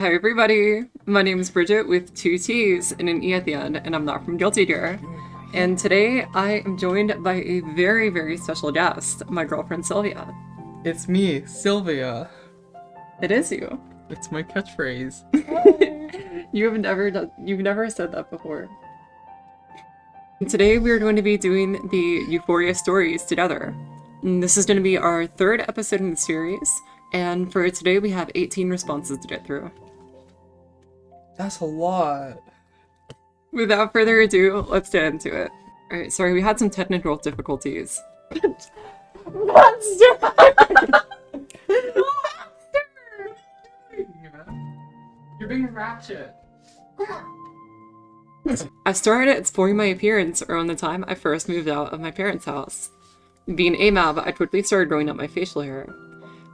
Hi everybody, my name is Bridget with two T's and an E at the end, and I'm not from Guilty Gear. And today I am joined by a very, very special guest, my girlfriend Sylvia. It's me, Sylvia. It is you. It's my catchphrase. You've never said that before. And today we are going to be doing the Euphoria stories together. And this is going to be our third episode in the series, and for today we have 18 responses to get through. That's a lot. Without further ado, let's get into it. Alright, sorry, we had some technical difficulties. Monster! You're being ratchet. I started exploring my appearance around the time I first moved out of my parents' house. Being AMAB, I quickly started growing up my facial hair.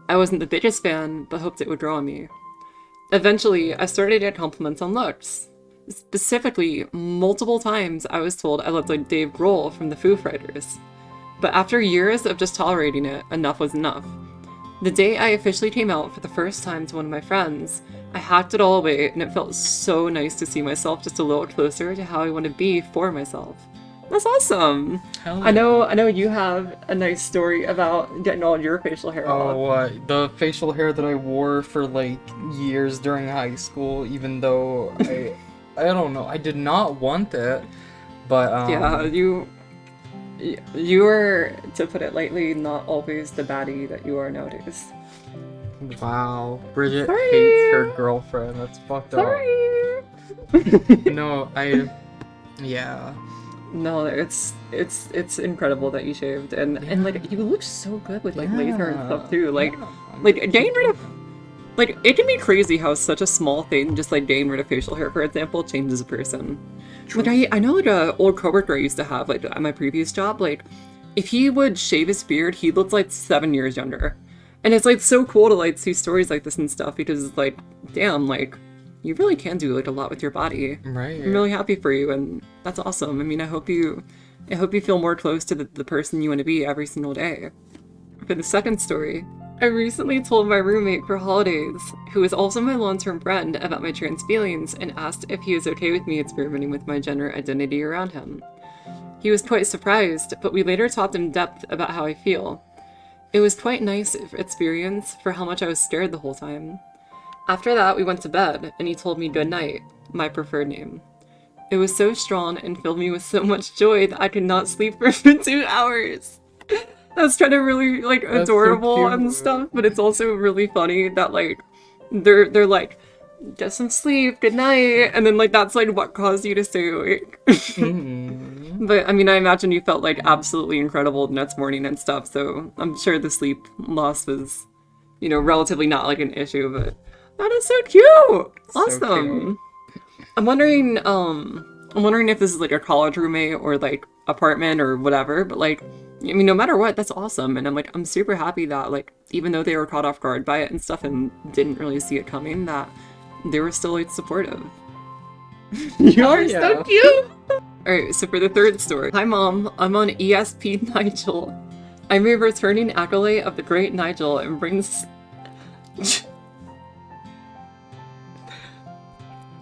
I wasn't the biggest fan, but hoped it would grow on me. Eventually, I started to get compliments on looks. Specifically, multiple times I was told I looked like Dave Grohl from the Foo Fighters. But after years of just tolerating it, enough was enough. The day I officially came out for the first time to one of my friends, I hacked it all away, and it felt so nice to see myself just a little closer to how I want to be for myself. That's awesome! Hell yeah. I know you have a nice story about getting all your facial hair off. The facial hair that I wore for like years during high school, even though I don't know, I did not want it, but Yeah, you were, to put it lightly, not always the baddie that you are nowadays. Wow, Bridget Sorry. hates her girlfriend. That's fucked Sorry! up. No, yeah. No, it's incredible that you shaved, and like you look so good with like laser and stuff too. Like getting rid of, like, it can be crazy how such a small thing, just like getting rid of facial hair, for example, changes a person. True. Like I know like a old coworker I used to have like at my previous job, like if he would shave his beard, he looked like 7 years younger. And it's like so cool to like see stories like this and stuff, because it's like, damn, like you really can do like a lot with your body. Right. I'm really happy for you, and that's awesome. I mean, I hope you feel more close to the person you want to be every single day. For the second story, I recently told my roommate for holidays, who is also my long-term friend, about my trans feelings, and asked if he was okay with me experimenting with my gender identity around him. He was quite surprised, but we later talked in depth about how I feel. It was quite nice experience for how much I was scared the whole time. After that, we went to bed, and he told me good night, my preferred name. It was so strong and filled me with so much joy that I could not sleep for 2 hours. That's kind of really like That's adorable so and cute. stuff, but it's also really funny that like they're like, get some sleep, good night, and then like that's like what caused you to stay awake. But I mean, I imagine you felt like absolutely incredible the next morning and stuff, so I'm sure the sleep loss was, you know, relatively not like an issue, but that is so cute! Awesome! cute. I'm wondering if this is like a college roommate or like apartment or whatever, but like, I mean, no matter what, that's awesome, and I'm super happy that like, even though they were caught off guard by it and stuff and didn't really see it coming, that they were still like supportive. You are so Yeah. cute! Alright, so for the third story. Hi mom, I'm on ESP Nigel. I'm a returning acolyte of the great Nigel and brings...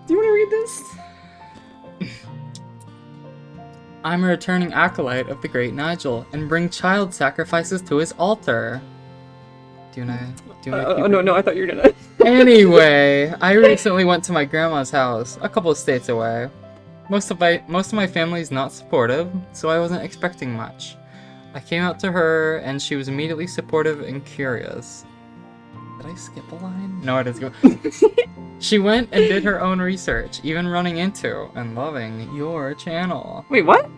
Do you want to read this? I'm a returning acolyte of the great Nigel, and bring child sacrifices to his altar. Do you wanna keep No, I thought you were gonna... Anyway, I recently went to my grandma's house, a couple of states away. Most of my family is not supportive, so I wasn't expecting much. I came out to her, and she was immediately supportive and curious. Did I skip a line? No, I didn't skip. She went and did her own research, even running into and loving your channel. Wait, what?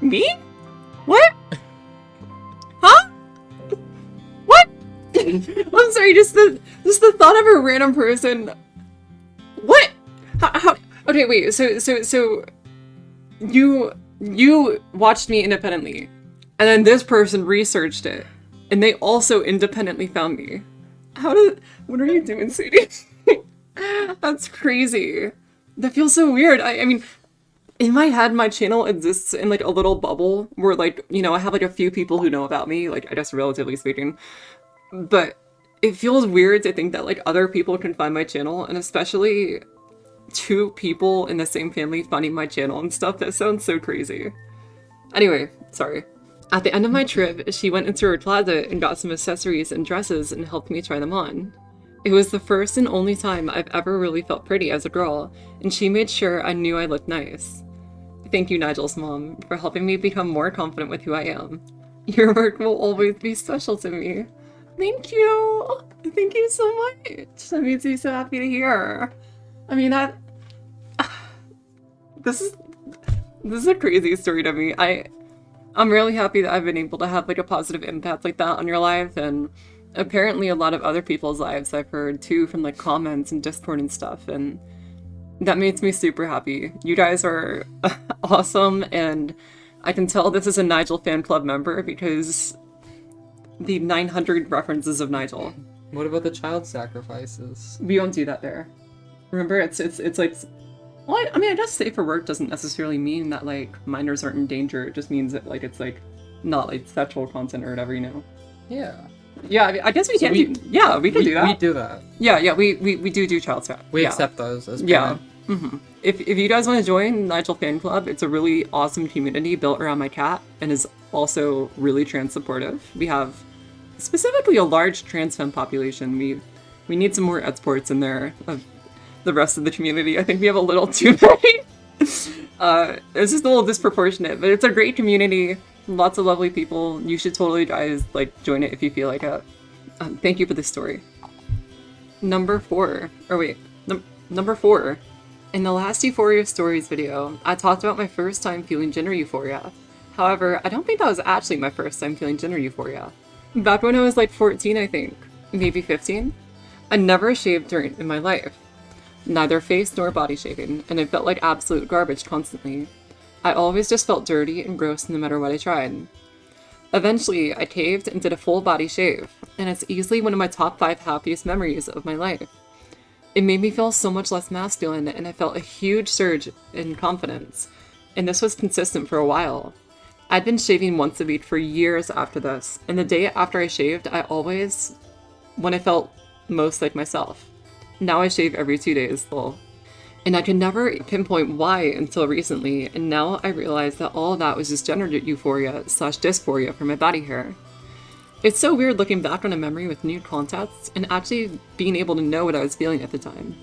Me? What? Huh? What? I'm sorry, just the thought of a random person. What? How? Okay, wait. So you watched me independently, and then this person researched it, and they also independently found me. What are you doing, sweetie? That's crazy. That feels so weird. I mean, in my head, my channel exists in like a little bubble where like, you know, I have like a few people who know about me, like I guess relatively speaking. But it feels weird to think that like other people can find my channel, and especially two people in the same family finding my channel and stuff. That sounds so crazy. Anyway, sorry. At the end of my trip, she went into her closet and got some accessories and dresses and helped me try them on. It was the first and only time I've ever really felt pretty as a girl, and she made sure I knew I looked nice. Thank you, Nigel's mom, for helping me become more confident with who I am. Your work will always be special to me. Thank you! Thank you so much! That makes me so happy to hear. I mean, this is a crazy story to me. I'm really happy that I've been able to have like a positive impact like that on your life, and apparently a lot of other people's lives I've heard too from like comments and Discord and stuff, and that makes me super happy. You guys are awesome, and I can tell this is a Nigel fan club member because the 900 references of Nigel. What about the child sacrifices? We don't do that there. Remember, it's like, well, I mean, I guess safe for work doesn't necessarily mean that like minors aren't in danger. It just means that like it's like not like sexual content or whatever, you know. Yeah. Yeah, I mean, I guess we can do. Yeah, we can do that. We do that. Yeah, we do child sacrifice. We accept those as yeah. Mm-hmm. If you guys want to join Nigel Fan Club, it's a really awesome community built around my cat and is also really trans supportive. We have specifically a large trans femme population. We need some more exports in there of the rest of the community. I think we have a little too many. It's just a little disproportionate, but it's a great community. Lots of lovely people. You should totally guys like join it if you feel like it. Thank you for this story. Number 4. Number 4. In the last Euphoria Stories video, I talked about my first time feeling gender euphoria. However, I don't think that was actually my first time feeling gender euphoria. Back when I was like 14, I think. Maybe 15. I never shaved in my life. Neither face nor body shaving, and it felt like absolute garbage constantly. I always just felt dirty and gross no matter what I tried. Eventually, I caved and did a full body shave, and it's easily one of my top 5 happiest memories of my life. It made me feel so much less masculine, and I felt a huge surge in confidence, and this was consistent for a while. I'd been shaving once a week for years after this, and the day after I shaved, when I felt most like myself. Now I shave every 2 days, lol. And I could never pinpoint why until recently, and now I realize that all of that was just gender euphoria/dysphoria for my body hair. It's so weird looking back on a memory with new context and actually being able to know what I was feeling at the time.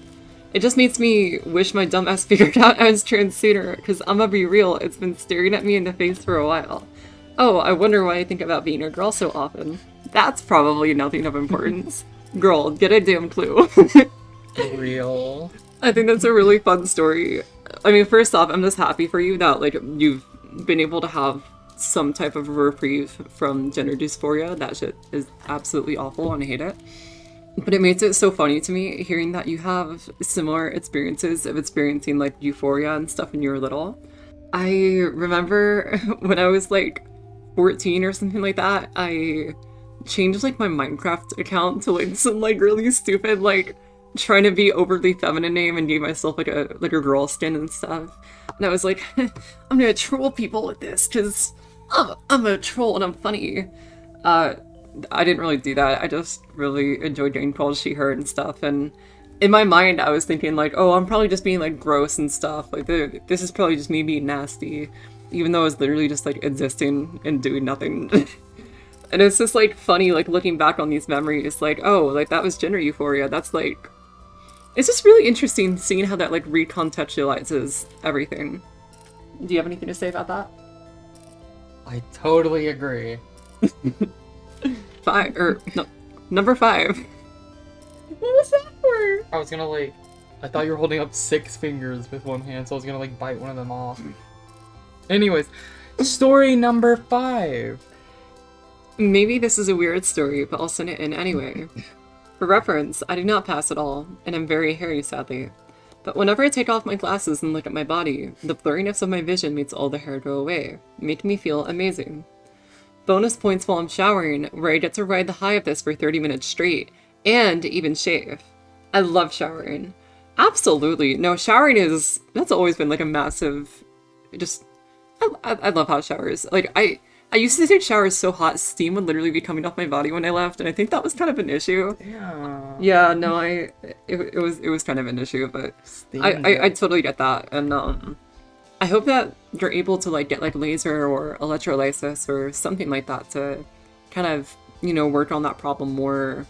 It just makes me wish my dumb ass figured out I was trans sooner, because I'm gonna be real, it's been staring at me in the face for a while. Oh, I wonder why I think about being a girl so often. That's probably nothing of importance. Girl, get a damn clue. Real. I think that's a really fun story. I mean, first off, I'm just happy for you that like you've been able to have some type of reprieve from gender dysphoria. That shit is absolutely awful and I hate it. But it makes it so funny to me hearing that you have similar experiences of experiencing like euphoria and stuff when you were little. I remember when I was like 14 or something like that, I changed like my Minecraft account to like some like really stupid like trying to be overly feminine name and gave myself like a girl skin and stuff. And I was like, I'm gonna troll people with this because I'm a troll and I'm funny. I didn't really do that. I just really enjoyed getting called she, her and stuff. And in my mind, I was thinking like, oh, I'm probably just being like gross and stuff. Like this is probably just me being nasty, even though I was literally just like existing and doing nothing. And it's just like funny, like looking back on these memories, like, oh, like that was gender euphoria. That's like, it's just really interesting seeing how that like recontextualizes everything. Do you have anything to say about that? I totally agree. Number 5. What was that for? I was gonna like, I thought you were holding up 6 fingers with one hand, so I was gonna like bite one of them off. Anyways, story number 5. Maybe this is a weird story, but I'll send it in anyway. For reference, I do not pass at all, and I'm very hairy, sadly. But whenever I take off my glasses and look at my body, the blurriness of my vision makes all the hair go away, making me feel amazing. Bonus points while I'm showering, where I get to ride the high of this for 30 minutes straight, and even shave. I love showering. Absolutely. No, showering that's always been like a massive, I love hot showers. Like, I used to take showers so hot, steam would literally be coming off my body when I left, and I think that was kind of an issue. Yeah. Yeah, no, it was kind of an issue, but I totally get that, and I hope that you're able to like get like laser or electrolysis or something like that to kind of, you know, work on that problem more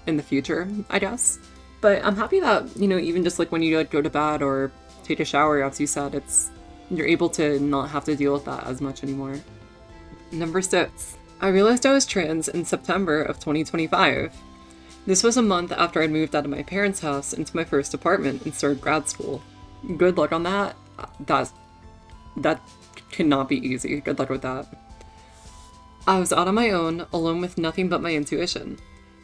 in the future, I guess. But I'm happy that, you know, even just like when you like go to bed or take a shower, as you said, you're able to not have to deal with that as much anymore. Number 6. I realized I was trans in September of 2025. This was a month after I'd moved out of my parents' house into my first apartment and started grad school. Good luck on that. That cannot be easy. Good luck with that. I was out on my own, alone with nothing but my intuition.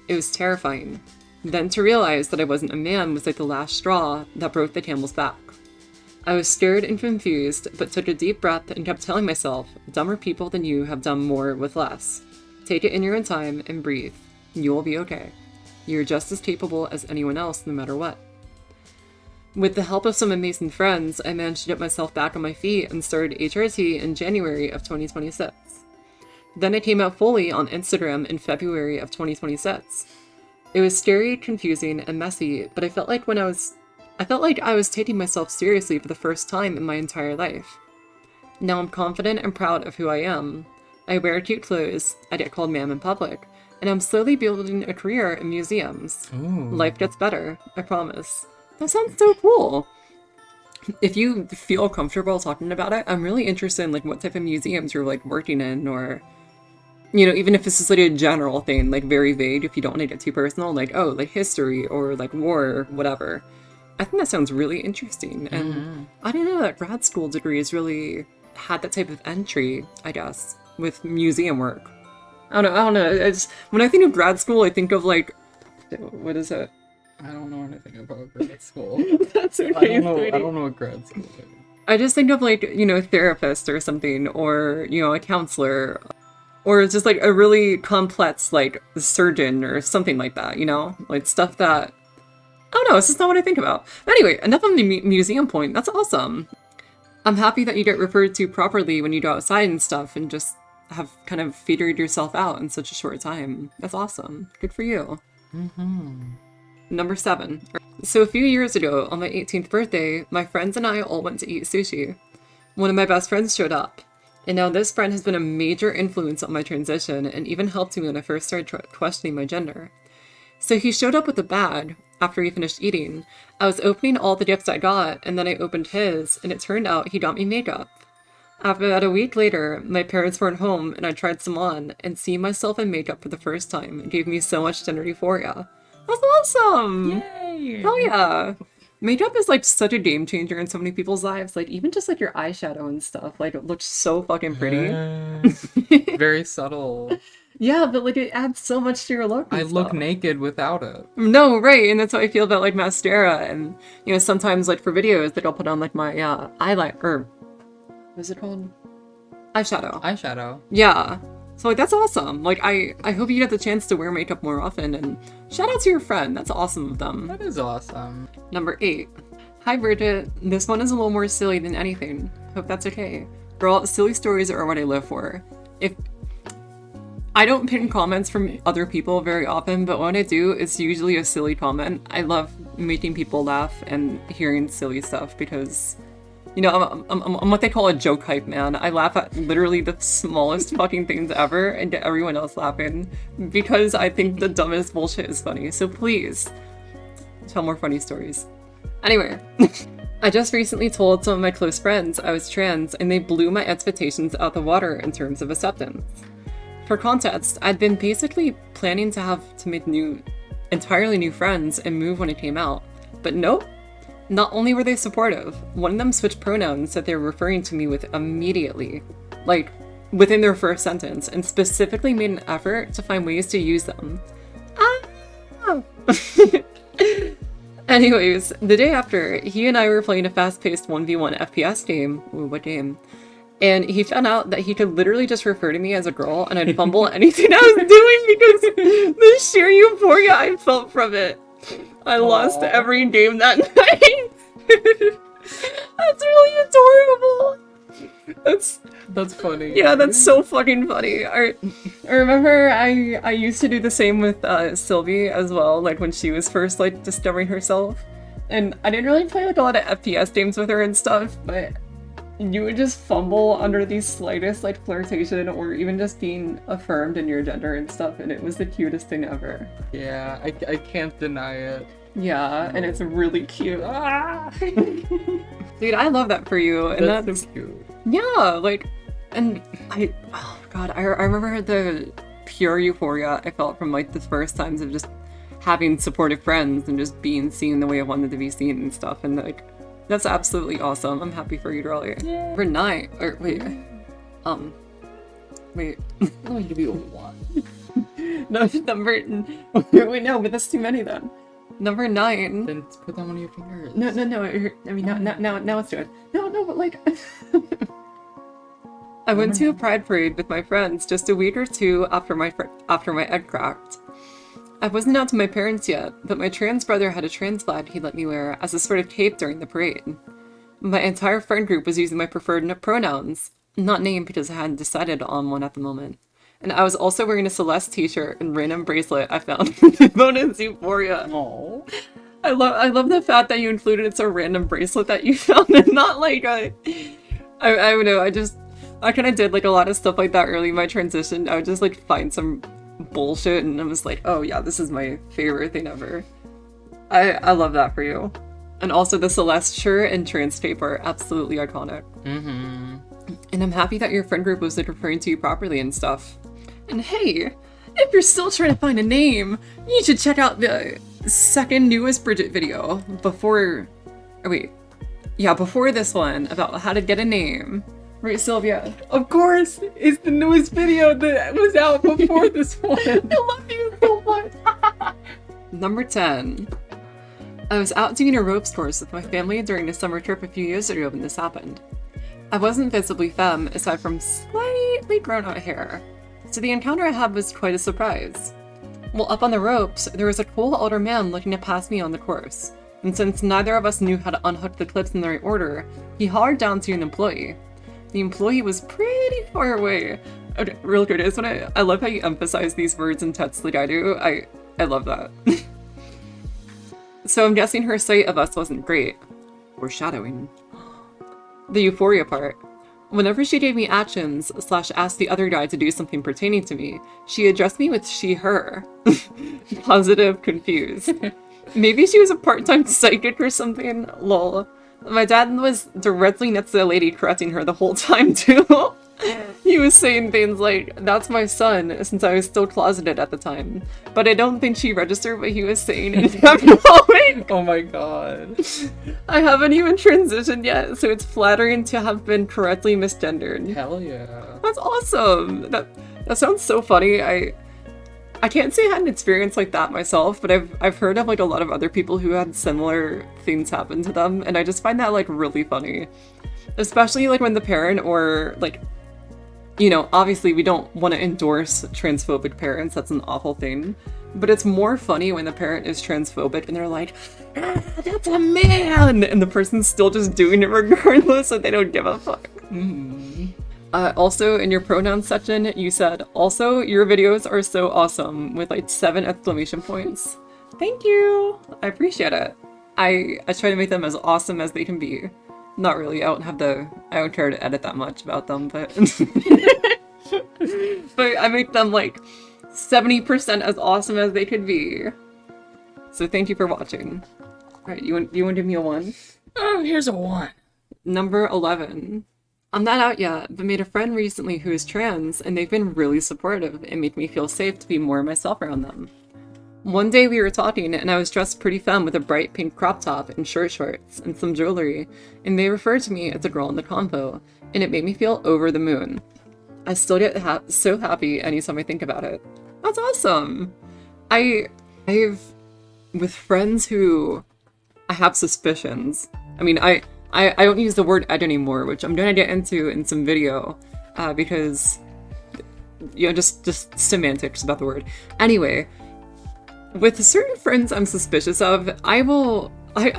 It was terrifying. Then to realize that I wasn't a man was like the last straw that broke the camel's back. I was scared and confused, but took a deep breath and kept telling myself, dumber people than you have done more with less. Take it in your own time and breathe. You will be okay. You're just as capable as anyone else, no matter what. With the help of some amazing friends, I managed to get myself back on my feet and started HRT in January of 2026. Then I came out fully on Instagram in February of 2026. It was scary, confusing, and messy, but I felt like I was taking myself seriously for the first time in my entire life. Now I'm confident and proud of who I am. I wear cute clothes, I get called ma'am in public, and I'm slowly building a career in museums. Ooh. Life gets better, I promise. That sounds so cool. If you feel comfortable talking about it, I'm really interested in like what type of museums you're like working in, or, you know, even if this is like a general thing, like very vague, if you don't want to get too personal, like, oh, like history or like war or whatever. I think that sounds really interesting. And I didn't know that grad school degrees really had that type of entry, I guess, with museum work. I don't know. When I think of grad school, I think of like, what is it? I don't know anything about grad school. That's okay. I don't know what grad school is. I just think of like, you know, a therapist or something, or, you know, a counselor, or just like a really complex like surgeon or something like that, you know? Like stuff that, I don't know, it's just not what I think about. But anyway, enough on the museum point. That's awesome. I'm happy that you get referred to properly when you go outside and stuff and just have kind of figured yourself out in such a short time. That's awesome. Good for you. Number 7. So a few years ago, on my 18th birthday, my friends and I all went to eat sushi. One of my best friends showed up. And now this friend has been a major influence on my transition and even helped me when I first started questioning my gender. So he showed up with a bag after he finished eating. I was opening all the gifts I got, and then I opened his, and it turned out he got me makeup. After about a week later, my parents weren't home, and I tried some on, and seeing myself in makeup for the first time gave me so much gender euphoria. That's awesome! Yay! Hell yeah! Makeup is like such a game changer in so many people's lives. Like even just like your eyeshadow and stuff, like it looks so fucking pretty. Very subtle. Yeah, but like it adds so much to your look. I look naked without it. No, right, and that's how I feel about like mascara, and you know sometimes like for videos that I'll put on like my eyeliner, or what's it called? Eyeshadow. Yeah. So like that's awesome. Like I hope you get the chance to wear makeup more often, and shout out to your friend. That's awesome of them. That is awesome. Number 8. Hi Bridget. This one is a little more silly than anything. Hope that's okay. Girl, silly stories are what I live for. If I don't pin comments from other people very often, but when I do, it's usually a silly comment. I love making people laugh and hearing silly stuff because, you know, I'm what they call a joke hype man. I laugh at literally the smallest fucking things ever and get everyone else laughing because I think the dumbest bullshit is funny. So please, tell more funny stories. Anyway, I just recently told some of my close friends I was trans and they blew my expectations out the water in terms of acceptance. For context, I'd been basically planning to make entirely new friends and move when it came out. But nope. Not only were they supportive, one of them switched pronouns that they were referring to me with immediately, like within their first sentence, and specifically made an effort to find ways to use them. Ah! Anyways, the day after, he and I were playing a fast-paced 1v1 FPS game. Ooh, what game? And he found out that he could literally just refer to me as a girl and I'd fumble anything I was doing because the sheer euphoria I felt from it. I lost every game that night. That's really adorable. That's funny. Yeah, that's so fucking funny. I remember I used to do the same with Sylvie as well, like when she was first like discovering herself. And I didn't really play like a lot of FPS games with her and stuff, but you would just fumble under the slightest like flirtation or even just being affirmed in your gender and stuff, and it was the cutest thing ever. Yeah, I can't deny it. Yeah, and it's really cute. Ah! Dude, I love that for you. And that's so cute. yeah, like, and oh god, I remember the pure euphoria I felt from like the first times of just having supportive friends and just being seen the way I wanted to be seen and stuff, and like, that's absolutely awesome. I'm happy for you, Dolly. Number 9, or wait, wait. Let me give you a 1. No, number, wait, no, but that's too many then. Number 9. Then put that on your fingers. No, I mean, now let's do it. No, but like, I went to a pride parade with my friends just a week or two after my egg cracked. I wasn't out to my parents yet, but my trans brother had a trans flag he let me wear as a sort of cape during the parade. My entire friend group was using my preferred pronouns, not named because I hadn't decided on one at the moment. And I was also wearing a Celeste t-shirt and random bracelet I found in Bonus Euphoria. Aww. I love the fact that you included it's a random bracelet that you found and not like I don't know, I kind of did like a lot of stuff like that early in my transition. I would just like find some bullshit and I was like, oh yeah, this is my favorite thing ever. I love that for you. And also the Celeste shirt and trans tape are absolutely iconic. Mm-hmm. And I'm happy that your friend group was like referring to you properly and stuff. And hey, if you're still trying to find a name, you should check out the second newest Bridget video before this one about how to get a name. Right, Sylvia? Of course, it's the newest video that was out before this one. I love you so much. Number 10. I was out doing a ropes course with my family during a summer trip a few years ago when this happened. I wasn't visibly femme aside from slightly grown out hair, so the encounter I had was quite a surprise. While up on the ropes, there was a cool older man looking to pass me on the course, and since neither of us knew how to unhook the clips in the right order, he hollered down to an employee. The employee was pretty far away. Okay, real quick, I love how you emphasize these words in text like I do. I love that. So I'm guessing her sight of us wasn't great. Foreshadowing. The euphoria part. Whenever she gave me actions / asked the other guy to do something pertaining to me, she addressed me with she, her. Positive, confused. Maybe she was a part-time psychic or something? Lol. My dad was directly next to the lady correcting her the whole time too. He was saying things like, that's my son, since I was still closeted at the time. But I don't think she registered what he was saying and kept going. Oh my god. I haven't even transitioned yet, so it's flattering to have been correctly misgendered. Hell yeah. That's awesome. That sounds so funny. I can't say I had an experience like that myself, but I've heard of like a lot of other people who had similar things happen to them, and I just find that like really funny. Especially like when the parent or like, you know, obviously we don't want to endorse transphobic parents, that's an awful thing. But it's more funny when the parent is transphobic and they're like, that's a man! And the person's still just doing it regardless, so they don't give a fuck. Mm-hmm. Also, in your pronouns section, you said, also, your videos are so awesome, with like 7 exclamation points. Thank you! I appreciate it. I try to make them as awesome as they can be. Not really, I don't care to edit that much about them, but... but I make them like 70% as awesome as they could be. So thank you for watching. Alright, you want to give me a 1? Oh, here's a 1. Number 11. I'm not out yet, but made a friend recently who is trans, and they've been really supportive and make me feel safe to be more myself around them. One day we were talking, and I was dressed pretty femme with a bright pink crop top and short shorts and some jewelry, and they referred to me as a girl in the convo, and it made me feel over the moon. I still get so happy anytime I think about it. That's awesome! I've with friends who I have suspicions. I mean, I don't use the word ed anymore, which I'm gonna get into in some video, because, you know, just semantics about the word. Anyway, with certain friends I'm suspicious of, I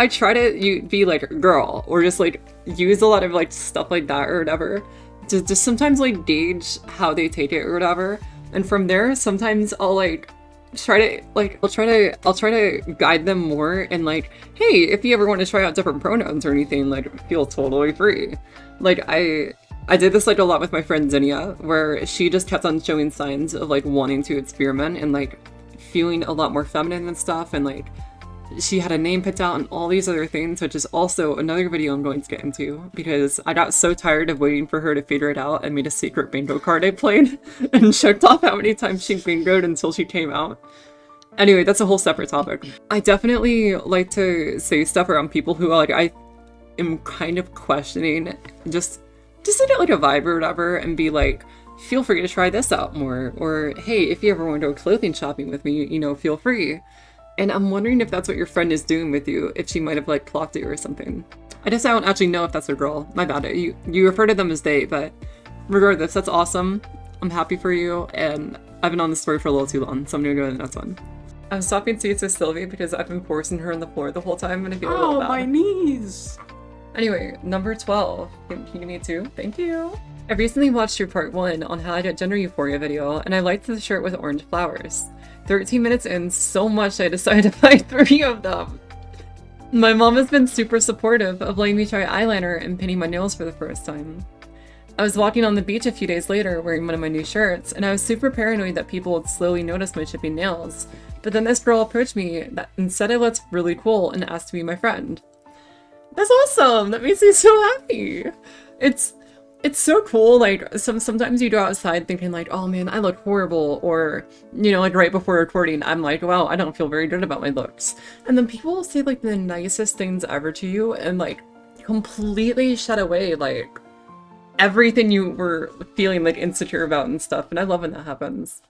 try to be like, girl, or just like use a lot of like stuff like that or whatever. just sometimes like gauge how they take it or whatever, and from there sometimes I'll like I'll try to guide them more and like, hey, if you ever want to try out different pronouns or anything, like feel totally free. Like I did this like a lot with my friend Zinnia, where she just kept on showing signs of like wanting to experiment and like feeling a lot more feminine and stuff, and like she had a name picked out and all these other things, which is also another video I'm going to get into, because I got so tired of waiting for her to figure it out and made a secret bingo card I played and checked off how many times she bingoed until she came out. Anyway, that's a whole separate topic. I definitely like to say stuff around people who like I am kind of questioning, just to get like a vibe or whatever, and be like, feel free to try this out more, or hey, if you ever want to go clothing shopping with me, you know, feel free. And I'm wondering if that's what your friend is doing with you, if she might have like clocked you or something. I guess I don't actually know if that's a girl. My bad. You refer to them as they, but regardless, that's awesome. I'm happy for you, and I've been on this story for a little too long, so I'm gonna go to the next one. I'm swapping seats with Sylvie because I've been forcing her on the floor the whole time, and I feel a little bad. My knees! Anyway, number 12. Can you give me 2? Thank you. I recently watched your part 1 on how I get gender euphoria video, and I liked the shirt with orange flowers. 13 minutes in, so much I decided to buy 3 of them. My mom has been super supportive of letting me try eyeliner and painting my nails for the first time. I was walking on the beach a few days later wearing one of my new shirts, and I was super paranoid that people would slowly notice my chipping nails. But then this girl approached me and said I looked really cool and asked to be my friend. That's awesome! That makes me so happy! It's so cool, like, sometimes you go outside thinking like, oh man, I look horrible, or, you know, like right before recording, I'm like, wow, I don't feel very good about my looks. And then people will say like the nicest things ever to you and like completely shut away like everything you were feeling like insecure about and stuff, and I love when that happens.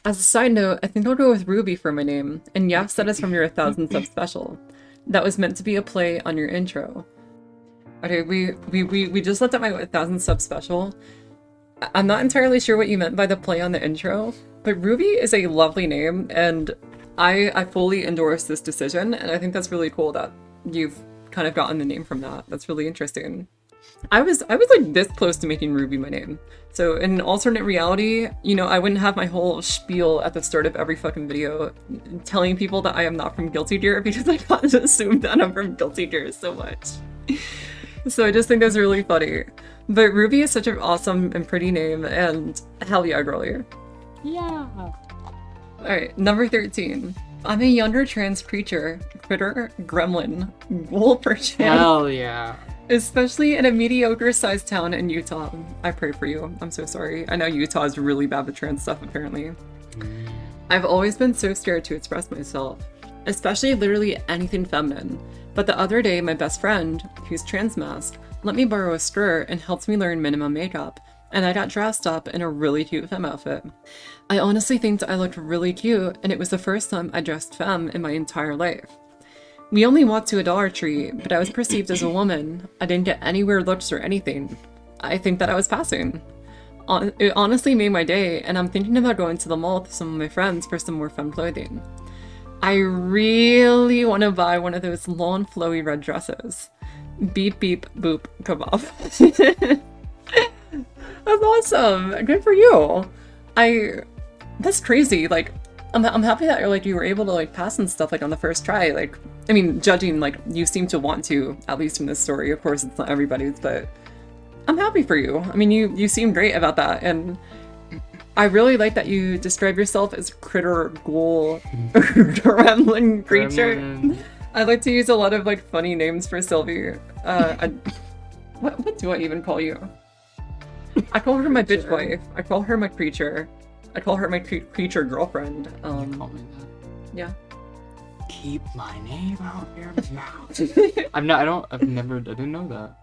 As a side note, I think I'll go with Ruby for my name, and yes, that is from your 1,000 sub special. That was meant to be a play on your intro. Okay, we just looked at my 1,000 sub special. I'm not entirely sure what you meant by the play on the intro, but Ruby is a lovely name, and I fully endorse this decision, and I think that's really cool that you've kind of gotten the name from that. That's really interesting. I was like this close to making Ruby my name. So in an alternate reality, you know, I wouldn't have my whole spiel at the start of every fucking video telling people that I am not from Guilty Gear, because I got to assume that I'm from Guilty Gear so much. So I just think that's really funny. But Ruby is such an awesome and pretty name, and hell yeah, girly. Yeah. Alright, number 13. I'm a younger trans creature, critter, gremlin, ghoul perchance. Hell yeah. Especially in a mediocre-sized town in Utah. I pray for you. I'm so sorry. I know Utah is really bad with trans stuff, apparently. I've always been so scared to express myself, especially literally anything feminine. But the other day, my best friend, who's transmasked, let me borrow a skirt and helped me learn minimum makeup, and I got dressed up in a really cute femme outfit. I honestly think that I looked really cute, and it was the first time I dressed femme in my entire life. We only walked to a Dollar Tree, but I was perceived as a woman. I didn't get any weird looks or anything. I think that I was passing. It honestly made my day, and I'm thinking about going to the mall with some of my friends for some more femme clothing. I really want to buy one of those long flowy red dresses. Beep beep boop kebab. That's awesome. Good for you. That's crazy. Like, I'm happy that you were able to like pass and stuff like on the first try. Like, I mean, judging like you seem to want to, at least from this story. Of course, it's not everybody's, but I'm happy for you. I mean, you seem great about that, and I really like that you describe yourself as critter, ghoul, gremlin creature. Gremlin. I like to use a lot of like funny names for Sylvie. What do I even call you? I call her my bitch wife. I call her my creature. I call her my creature girlfriend. You call me that. Yeah. Keep my name out your mouth. I didn't know that.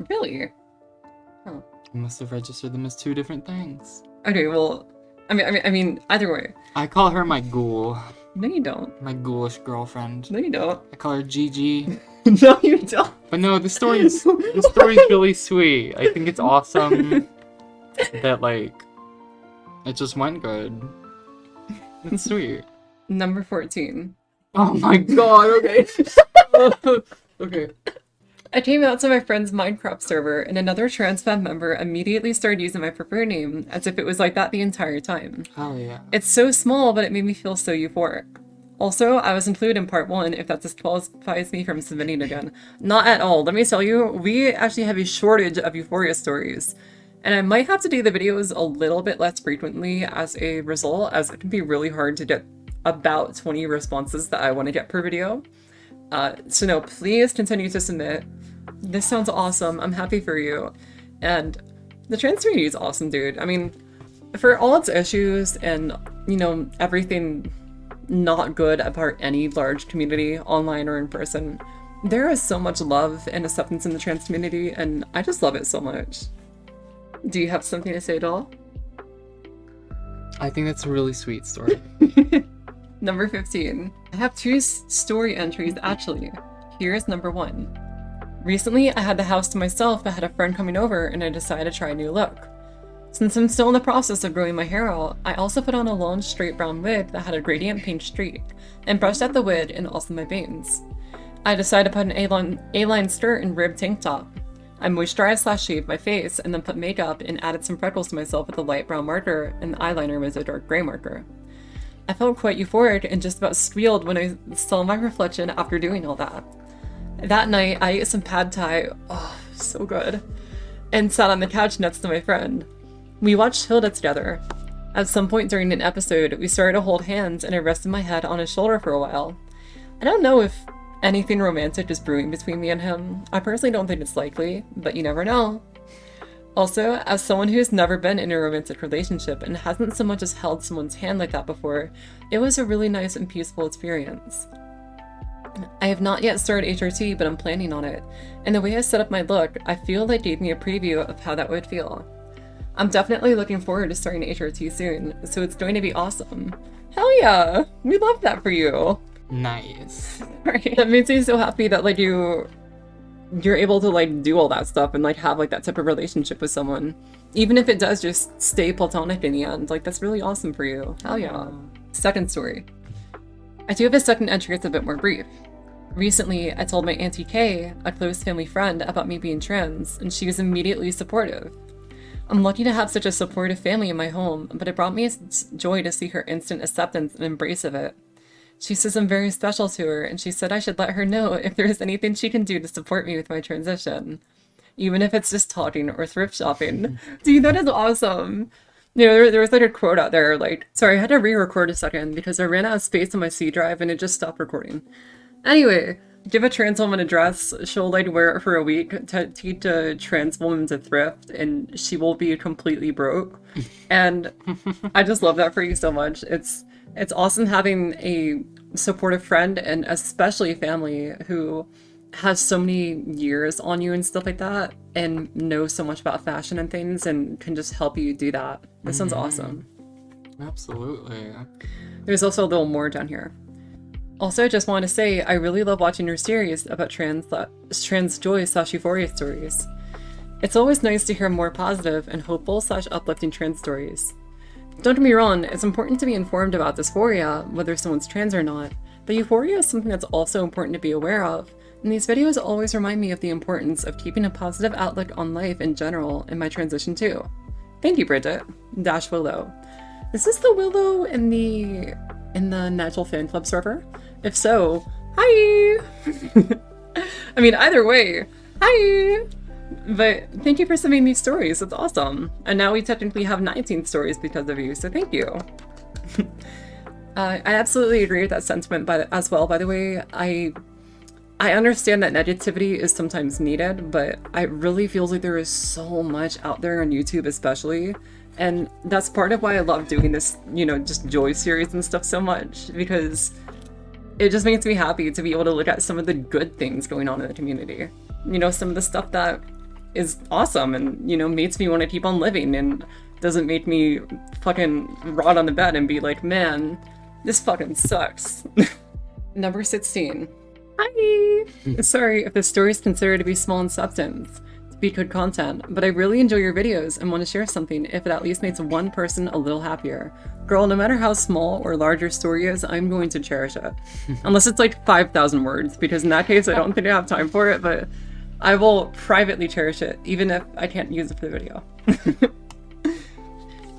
Really? I must have registered them as 2 different things. Okay, well, I mean, either way. I call her my ghoul. No, you don't. My ghoulish girlfriend. No, you don't. I call her Gigi. No, you don't. But no, the story's really sweet. I think it's awesome that like it just went good. It's sweet. Number 14. Oh my god, okay. Okay. I came out to my friend's Minecraft server, and another trans fan member immediately started using my preferred name, as if it was like that the entire time. Hell yeah. It's so small, but it made me feel so euphoric. Also, I was included in part 1 if that disqualifies me from submitting again. Not at all. Let me tell you, we actually have a shortage of Euphoria stories. And I might have to do the videos a little bit less frequently as a result, as it can be really hard to get about 20 responses that I want to get per video. So no, please continue to submit. This sounds awesome. I'm happy for you. And the trans community is awesome, dude. I mean, for all its issues and, you know, everything not good about any large community, online or in person, there is so much love and acceptance in the trans community, and I just love it so much. Do you have something to say at all? I think that's a really sweet story. Number 15. I have 2 story entries actually. Here's number 1. Recently, I had the house to myself but had a friend coming over and I decided to try a new look. Since I'm still in the process of growing my hair out, I also put on a long straight brown wig that had a gradient pink streak and brushed out the wig and also my bangs. I decided to put an A-line skirt and ribbed tank top. I moisturized/shaved my face and then put makeup and added some freckles to myself with a light brown marker, and the eyeliner was a dark gray marker. I felt quite euphoric and just about squealed when I saw my reflection after doing all that. That night, I ate some pad thai, oh, so good, and sat on the couch next to my friend. We watched Hilda together. At some point during an episode, we started to hold hands and I rested my head on his shoulder for a while. I don't know if anything romantic is brewing between me and him. I personally don't think it's likely, but you never know. Also, as someone who's never been in a romantic relationship and hasn't so much as held someone's hand like that before, it was a really nice and peaceful experience. I have not yet started HRT, but I'm planning on it, and the way I set up my look, I feel like gave me a preview of how that would feel. I'm definitely looking forward to starting HRT soon, so it's going to be awesome. Hell yeah! We love that for you! Nice. Right. That makes me so happy that like you're able to like do all that stuff and like have like that type of relationship with someone. Even if it does just stay platonic in the end, like that's really awesome for you. Hell yeah. Second story. I do have a second entry that's a bit more brief. Recently, I told my Auntie Kay, a close family friend, about me being trans, and she was immediately supportive. I'm lucky to have such a supportive family in my home, but it brought me joy to see her instant acceptance and embrace of it. She says I'm very special to her, and she said I should let her know if there is anything she can do to support me with my transition. Even if it's just talking or thrift shopping. Dude, that is awesome. You know, there was like a quote out there, like, sorry, I had to re-record a second because I ran out of space on my C drive and it just stopped recording. Anyway, give a trans woman a dress, she'll like wear it for a week, to teach a trans woman to thrift, and she will be completely broke. And I just love that for you so much. It's awesome having a supportive friend and especially family who has so many years on you and stuff like that and knows so much about fashion and things and can just help you do that. That sounds awesome. Absolutely. There's also a little more down here. Also, I just want to say I really love watching your series about trans joy/euphoria stories. It's always nice to hear more positive and hopeful/uplifting trans stories. Don't get me wrong, it's important to be informed about dysphoria, whether someone's trans or not, but euphoria is something that's also important to be aware of, and these videos always remind me of the importance of keeping a positive outlook on life in general in my transition too. Thank you, Bridget. Dash Willow. Is this the Willow in the Nigel fan club server? If so, hi! I mean, either way, hi! But thank you for sending these stories, that's awesome. And now we technically have 19 stories because of you, so thank you. I absolutely agree with that sentiment as well, by the way. I understand that negativity is sometimes needed, but I really feel like there is so much out there on YouTube especially. And that's part of why I love doing this, you know, just joy series and stuff so much, because it just makes me happy to be able to look at some of the good things going on in the community. You know, some of the stuff that is awesome and, you know, makes me want to keep on living and doesn't make me fucking rot on the bed and be like, man, this fucking sucks. Number 16. Hi! Sorry if the story is considered to be small in substance, to be good content, but I really enjoy your videos and want to share something if it at least makes one person a little happier. Girl, no matter how small or large your story is, I'm going to cherish it. Unless it's like 5,000 words, because in that case I don't think I have time for it, but I will privately cherish it, even if I can't use it for the video.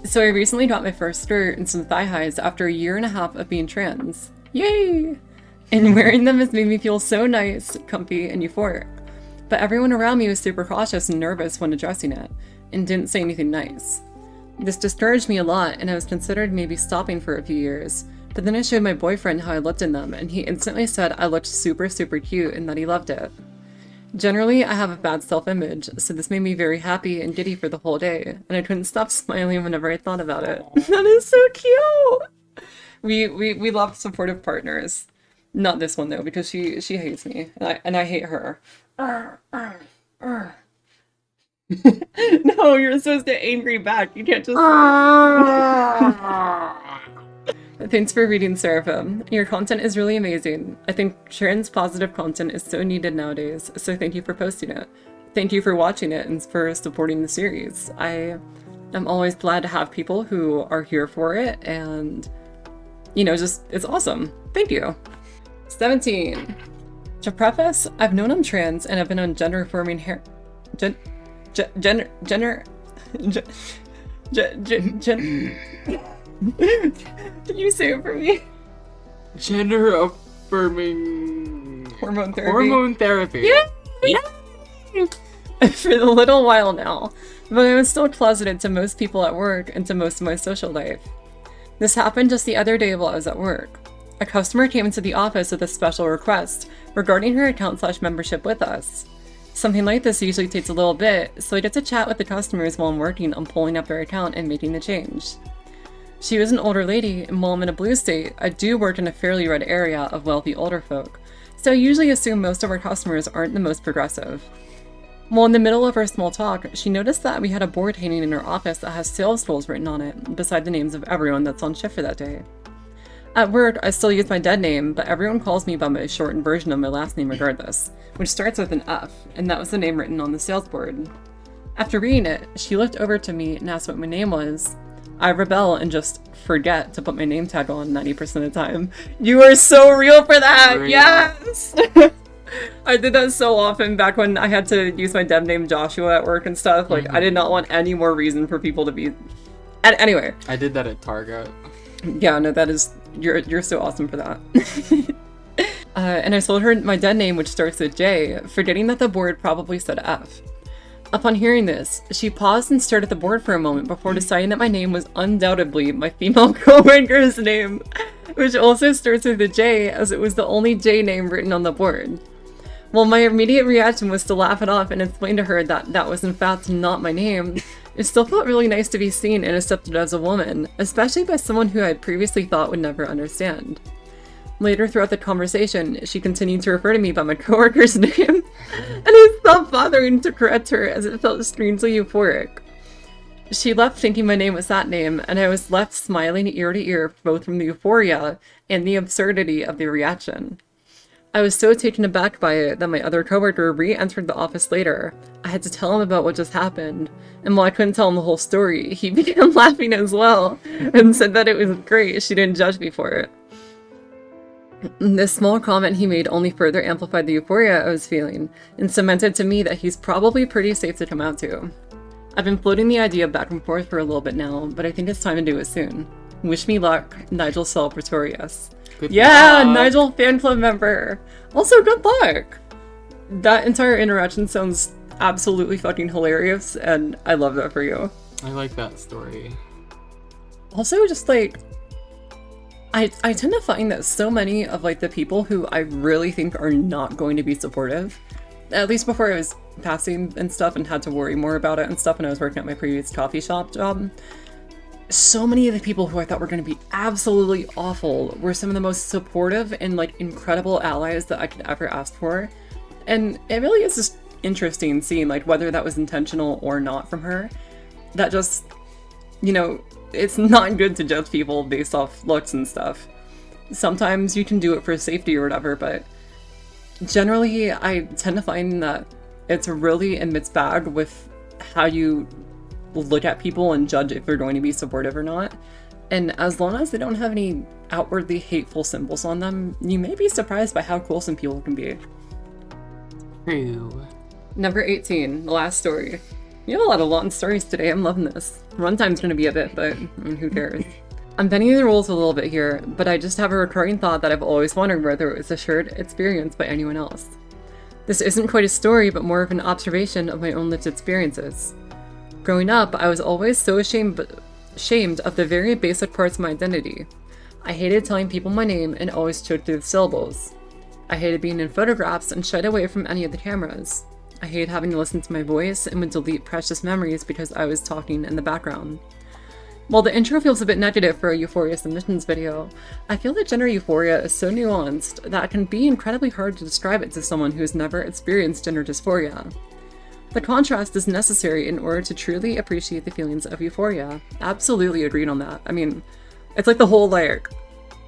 So I recently got my first skirt and some thigh highs after a year and a half of being trans. Yay! And wearing them has made me feel so nice, comfy, and euphoric. But everyone around me was super cautious and nervous when addressing it, and didn't say anything nice. This discouraged me a lot, and I was considered maybe stopping for a few years. But then I showed my boyfriend how I looked in them, and he instantly said I looked super, super cute and that he loved it. Generally, I have a bad self-image, so this made me very happy and giddy for the whole day, and I couldn't stop smiling whenever I thought about it. That is so cute! We love supportive partners. Not this one though, because she hates me, and I hate her. No, you're supposed to angry back. You can't just. Thanks for reading, Seraphim. Your content is really amazing. I think trans positive content is so needed nowadays, so thank you for posting it. Thank you for watching it and for supporting the series. I am always glad to have people who are here for it, and, you know, just, it's awesome. Thank you. 17. To preface, I've known I'm trans and I've been on gender-affirming Can you say it for me? Gender affirming Hormone therapy. Hormone therapy. Yeah. For a little while now, but I was still closeted to most people at work and to most of my social life. This happened just the other day while I was at work. A customer came into the office with a special request regarding her account/membership with us. Something like this usually takes a little bit, so I get to chat with the customers while I'm working on pulling up their account and making the change. She was an older lady, and while I'm in a blue state, I do work in a fairly red area of wealthy older folk, so I usually assume most of our customers aren't the most progressive. Well, in the middle of our small talk, she noticed that we had a board hanging in her office that has sales goals written on it, beside the names of everyone that's on shift for that day. At work, I still use my dead name, but everyone calls me by my shortened version of my last name regardless, which starts with an F, and that was the name written on the sales board. After reading it, she looked over to me and asked what my name was. I rebel and just forget to put my name tag on 90% of the time. You are so real for that! Real. Yes! I did that so often back when I had to use my dead name Joshua at work and stuff. Like, I did not want any more reason for people to be... And anyway. I did that at Target. Yeah, no, that is... You're so awesome for that. And I told her my dead name, which starts with J, forgetting that the board probably said F. Upon hearing this, she paused and stared at the board for a moment before deciding that my name was undoubtedly my female co-worker's name, which also starts with a J, as it was the only J name written on the board. Well, my immediate reaction was to laugh it off and explain to her that that was in fact not my name. It still felt really nice to be seen and accepted as a woman, especially by someone who I had previously thought would never understand. Later throughout the conversation, she continued to refer to me by my coworker's name, and I stopped bothering to correct her as it felt strangely euphoric. She left thinking my name was that name, and I was left smiling ear to ear both from the euphoria and the absurdity of the reaction. I was so taken aback by it that my other coworker re-entered the office later. I had to tell him about what just happened, and while I couldn't tell him the whole story, he began laughing as well, and said that it was great, she didn't judge me for it. This small comment he made only further amplified the euphoria I was feeling, and cemented to me that he's probably pretty safe to come out to. I've been floating the idea back and forth for a little bit now, but I think it's time to do it soon. Wish me luck, Nigel Pretorius. Good yeah, luck. Nigel fan club member. Also, good luck. That entire interaction sounds absolutely fucking hilarious, and I love that for you. I like that story. Also, just like, I tend to find that so many of like the people who I really think are not going to be supportive, at least before I was passing and stuff and had to worry more about it and stuff when I was working at my previous coffee shop job, so many of the people who I thought were going to be absolutely awful were some of the most supportive and like incredible allies that I could ever ask for. And it really is just interesting seeing like whether that was intentional or not from her. That just, you know, it's not good to judge people based off looks and stuff. Sometimes you can do it for safety or whatever, but generally I tend to find that it's really a mixed bag with how you look at people and judge if they're going to be supportive or not. And as long as they don't have any outwardly hateful symbols on them, you may be surprised by how cool some people can be. True. Number 18, the last story. You have a lot of long stories today. I'm loving this. Runtime's gonna be a bit, but who cares? I'm bending the rules a little bit here, but I just have a recurring thought that I've always wondered whether it was a shared experience by anyone else. This isn't quite a story, but more of an observation of my own lived experiences. Growing up, I was always so ashamed of the very basic parts of my identity. I hated telling people my name and always choked through the syllables. I hated being in photographs and shied away from any of the cameras. I hated having to listen to my voice and would delete precious memories because I was talking in the background. While the intro feels a bit negative for a Euphoria submissions video, I feel that gender euphoria is so nuanced that it can be incredibly hard to describe it to someone who has never experienced gender dysphoria. The contrast is necessary in order to truly appreciate the feelings of euphoria. Absolutely agreed on that. I mean, it's like the whole like,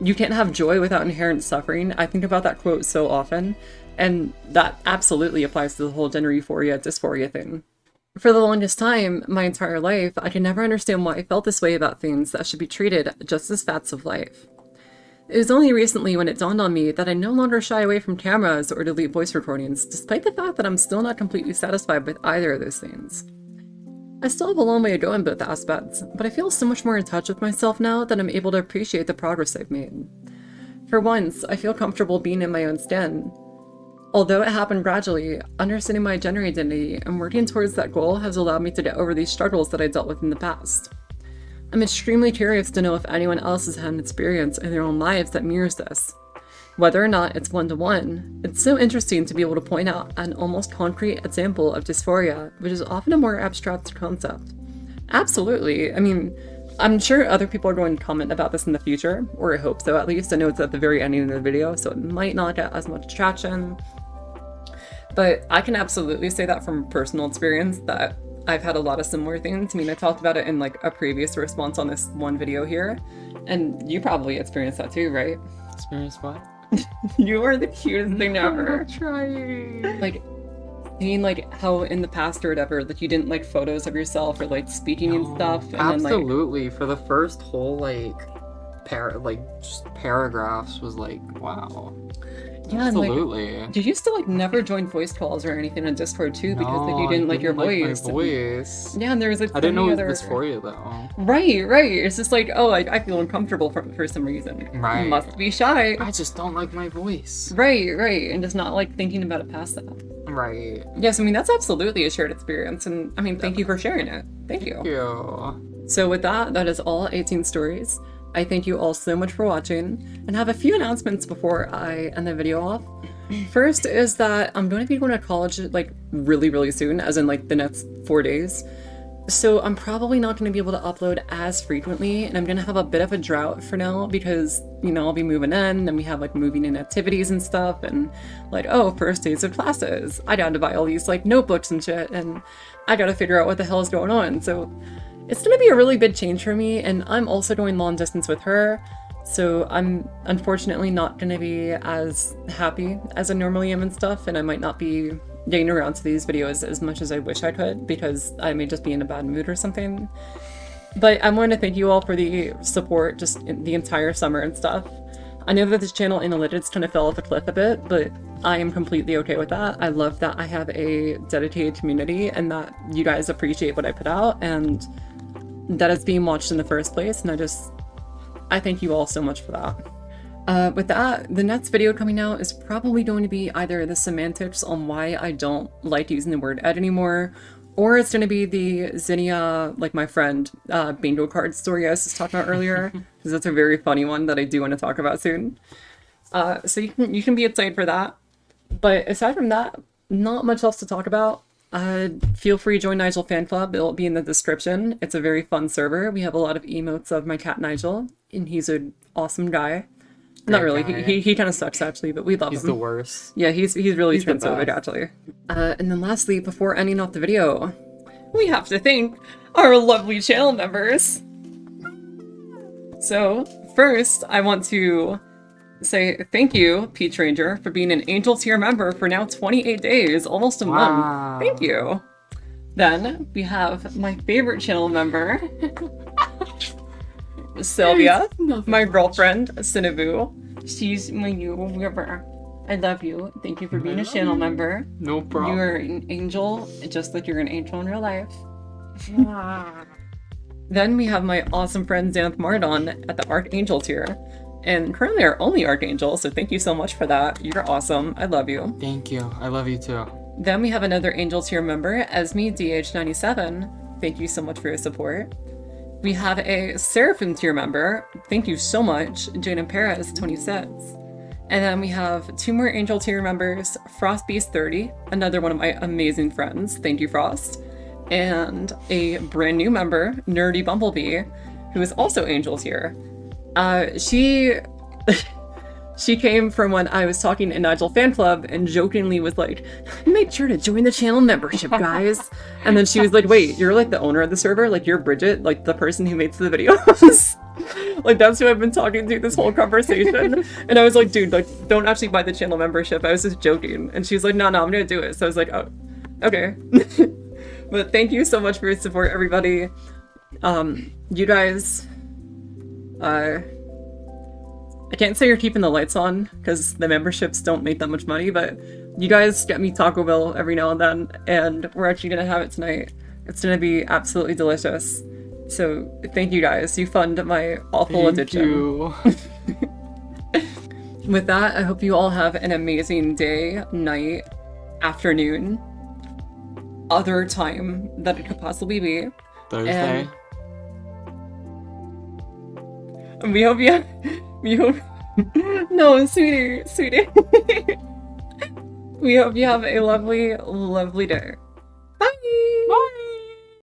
you can't have joy without inherent suffering. I think about that quote so often, and that absolutely applies to the whole gender euphoria, dysphoria thing. For the longest time, my entire life, I could never understand why I felt this way about things that should be treated just as facts of life. It was only recently when it dawned on me that I no longer shy away from cameras or delete voice recordings, despite the fact that I'm still not completely satisfied with either of those things. I still have a long way to go in both aspects, but I feel so much more in touch with myself now that I'm able to appreciate the progress I've made. For once, I feel comfortable being in my own skin. Although it happened gradually, understanding my gender identity and working towards that goal has allowed me to get over these struggles that I dealt with in the past. I'm extremely curious to know if anyone else has had an experience in their own lives that mirrors this. Whether or not it's one-to-one, it's so interesting to be able to point out an almost concrete example of dysphoria, which is often a more abstract concept. Absolutely. I mean, I'm sure other people are going to comment about this in the future, or I hope so at least. I know it's at the very end of the video, so it might not get as much traction. But I can absolutely say that from personal experience that I've had a lot of similar things. I mean, I talked about it in like a previous response on this one video here, and you probably experienced that too, right? Experience what? You are the cutest thing ever. I'm trying. Like, seeing like how in the past or whatever, like you didn't like photos of yourself or like speaking and stuff. And absolutely. For the first whole like just paragraphs was like, wow. Yeah, absolutely. And, like, did you still like never join voice calls or anything on Discord too because like you didn't like your voice? My voice. Yeah, and there was like I didn't know it was dysphoria though. Right. It's just like, oh, I feel uncomfortable for some reason. Right. Must be shy. I just don't like my voice. Right, and just not like thinking about it past that. Right. Yes, I mean that's absolutely a shared experience, and I mean thank you for sharing it. Thank you. Thank you. So with that is all 18 stories. I thank you all so much for watching, and have a few announcements before I end the video off. First is that I'm going to be going to college like really soon, as in like the next 4 days. So I'm probably not going to be able to upload as frequently, and I'm going to have a bit of a drought for now because, you know, I'll be moving in, and we have like moving in activities and stuff, and like, oh, first days of classes. I got to buy all these like notebooks and shit, and I got to figure out what the hell is going on. So it's going to be a really big change for me, and I'm also going long distance with her, so I'm unfortunately not going to be as happy as I normally am and stuff, and I might not be getting around to these videos as much as I wish I could because I may just be in a bad mood or something. But I want to thank you all for the support just in the entire summer and stuff. I know that this channel analytics kind of fell off a cliff a bit, but I am completely okay with that. I love that I have a dedicated community and that you guys appreciate what I put out and that it's being watched in the first place, and I thank you all so much for that. With that, the next video coming out is probably going to be either the semantics on why I don't like using the word ed anymore, or it's going to be the Zinnia, like my friend, bingo card story I was just talking about earlier, because that's a very funny one that I do want to talk about soon. So you can be excited for that. But aside from that, not much else to talk about. Feel free to join Nigel Fan Club. It'll be in the description. It's a very fun server. We have a lot of emotes of my cat Nigel, and he's an awesome guy. Not really. Guy. He kind of sucks actually, but we love him. He's the worst. Yeah, he's really transphobic actually. And then lastly, before ending off the video, we have to thank our lovely channel members. So first, I want to say thank you, Peach Ranger, for being an Angel tier member for now 28 days, almost a month. Thank you. Then we have my favorite channel member, Sylvia, my girlfriend, Cinnaboo. She's my new member. I love you. Thank you for being I a love channel you. member. No You problem. are an angel, just like you're an angel in real life. Then we have my awesome friend Xanth Mardon at the Archangel tier. And currently our only Archangel, so thank you so much for that. You're awesome. I love you. Thank you. I love you too. Then we have another Angel tier member, Esme DH97. Thank you so much for your support. We have a Seraphim tier member. Thank you so much, Jaden Perez 26. And then we have 2 more Angel tier members, Frost Beast 30, another one of my amazing friends. Thank you, Frost. And a brand new member, Nerdy Bumblebee, who is also Angel tier. She came from when I was talking in Nigel Fan Club and jokingly was like, make sure to join the channel membership, guys. And then she was like, wait, you're like the owner of the server? Like you're Bridget, like the person who makes the videos? Like that's who I've been talking to this whole conversation. And I was like, dude, like don't actually buy the channel membership. I was just joking. And she was like, no, I'm gonna do it. So I was like, oh, okay. But thank you so much for your support, everybody. You guys, I can't say you're keeping the lights on because the memberships don't make that much money, but you guys get me Taco Bell every now and then, and we're actually gonna have it tonight. It's gonna be absolutely delicious. So thank you guys. You fund my awful addiction. You. With that, I hope you all have an amazing day, night, afternoon, other time that it could possibly be. Thursday. And we hope no, sweetie. We hope you have a lovely, lovely day.